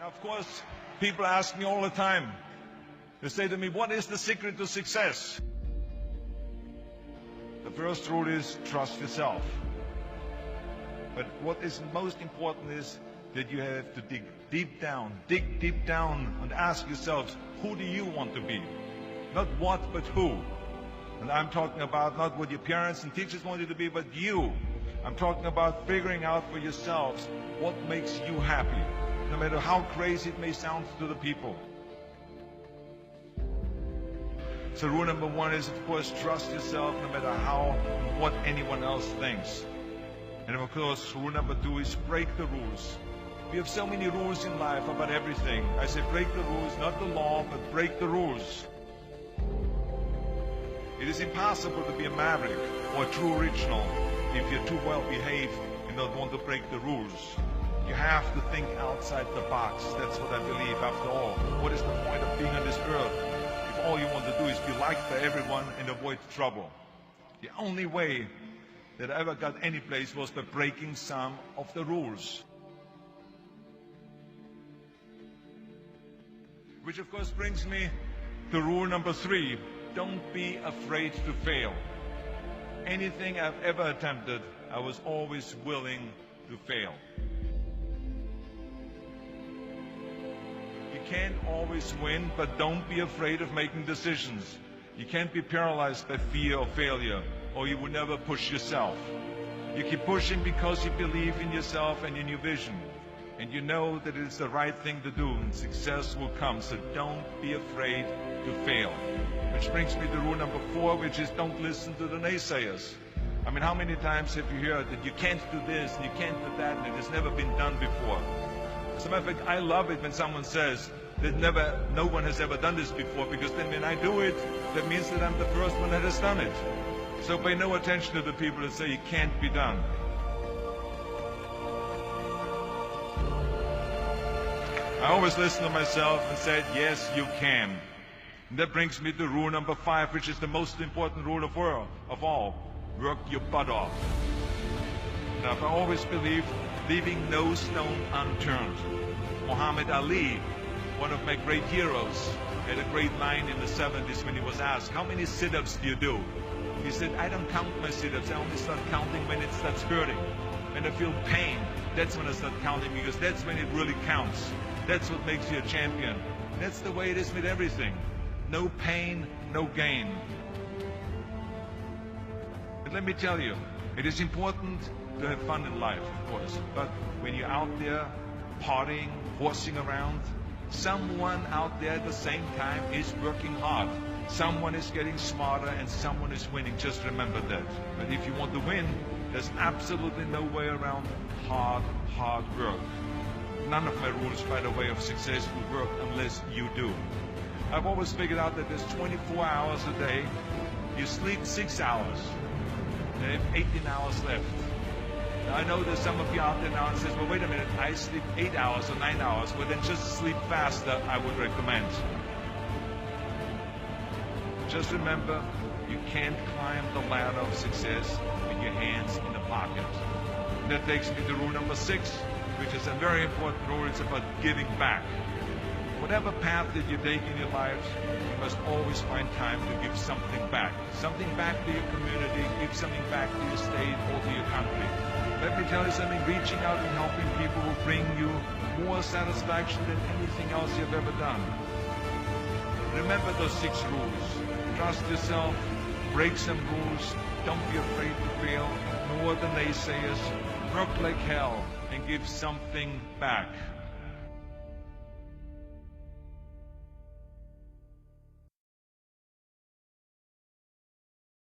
Of course, people ask me all the time. They say to me, what is the secret to success? The first rule is trust yourself. But what is most important is that you have to dig deep down and ask yourselves, who do you want to be? Not what, but who. And I'm talking about not what your parents and teachers want you to be, but you. I'm talking about figuring out for yourselves what makes you happy, no matter how crazy it may sound to the people. So rule number one is, of course, trust yourself no matter what anyone else thinks. And of course, rule number two is break the rules. We have so many rules in life about everything. I say break the rules, not the law, but break the rules. It is impossible to be a maverick or a true original if you're too well behaved and don't want to break the rules. You have to think outside the box. That's what I believe. After all, what is the point of being on this earth if all you want to do is be liked by everyone and avoid trouble? The only way that I ever got any place was by breaking some of the rules. Which of course brings me to rule number three. Don't be afraid to fail. Anything I've ever attempted, I was always willing to fail. You can't always win, but don't be afraid of making decisions. You can't be paralyzed by fear of failure, or you will never push yourself. You keep pushing because you believe in yourself and in your vision. And you know that it is the right thing to do, and success will come. So don't be afraid to fail. Which brings me to rule number four, which is don't listen to the naysayers. I mean, how many times have you heard that you can't do this and you can't do that and it has never been done before? As a matter of fact, I love it when someone says that no one has ever done this before, because then when I do it, that means that I'm the first one that has done it. So pay no attention to the people that say it can't be done. I always listen to myself and said, yes, you can. And that brings me to rule number five, which is the most important rule of all. Work your butt off. Now, I always believed leaving no stone unturned. Muhammad Ali, one of my great heroes, had a great line in the 70s when he was asked, how many sit-ups do you do? He said, I don't count my sit-ups. I only start counting when it starts hurting. When I feel pain, that's when I start counting, because that's when it really counts. That's what makes you a champion. That's the way it is with everything. No pain, no gain. But let me tell you, it is important to have fun in life, of course. But when you're out there partying, horsing around, someone out there at the same time is working hard. Someone is getting smarter and someone is winning. Just remember that. But if you want to win, there's absolutely no way around hard work. None of my rules, by the way, of success will work unless you do. I've always figured out that there's 24 hours a day. You sleep 6 hours. And you have 18 hours left. Now, I know there's some of you out there now and says, well, wait a minute, I sleep 8 hours or 9 hours. Well, then just sleep faster, I would recommend. Just remember, you can't climb the ladder of success with your hands in the pocket. And that takes me to rule number 6, which is a very important rule. It's about giving back. Whatever path that you take in your life, you must always find time to give something back. Something back to your community, give something back to your state or to your country. Let me tell you something, reaching out and helping people will bring you more satisfaction than anything else you've ever done. Remember those 6 rules. Trust yourself, break some rules, don't be afraid to fail, ignore the naysayers, work like hell, and give something back.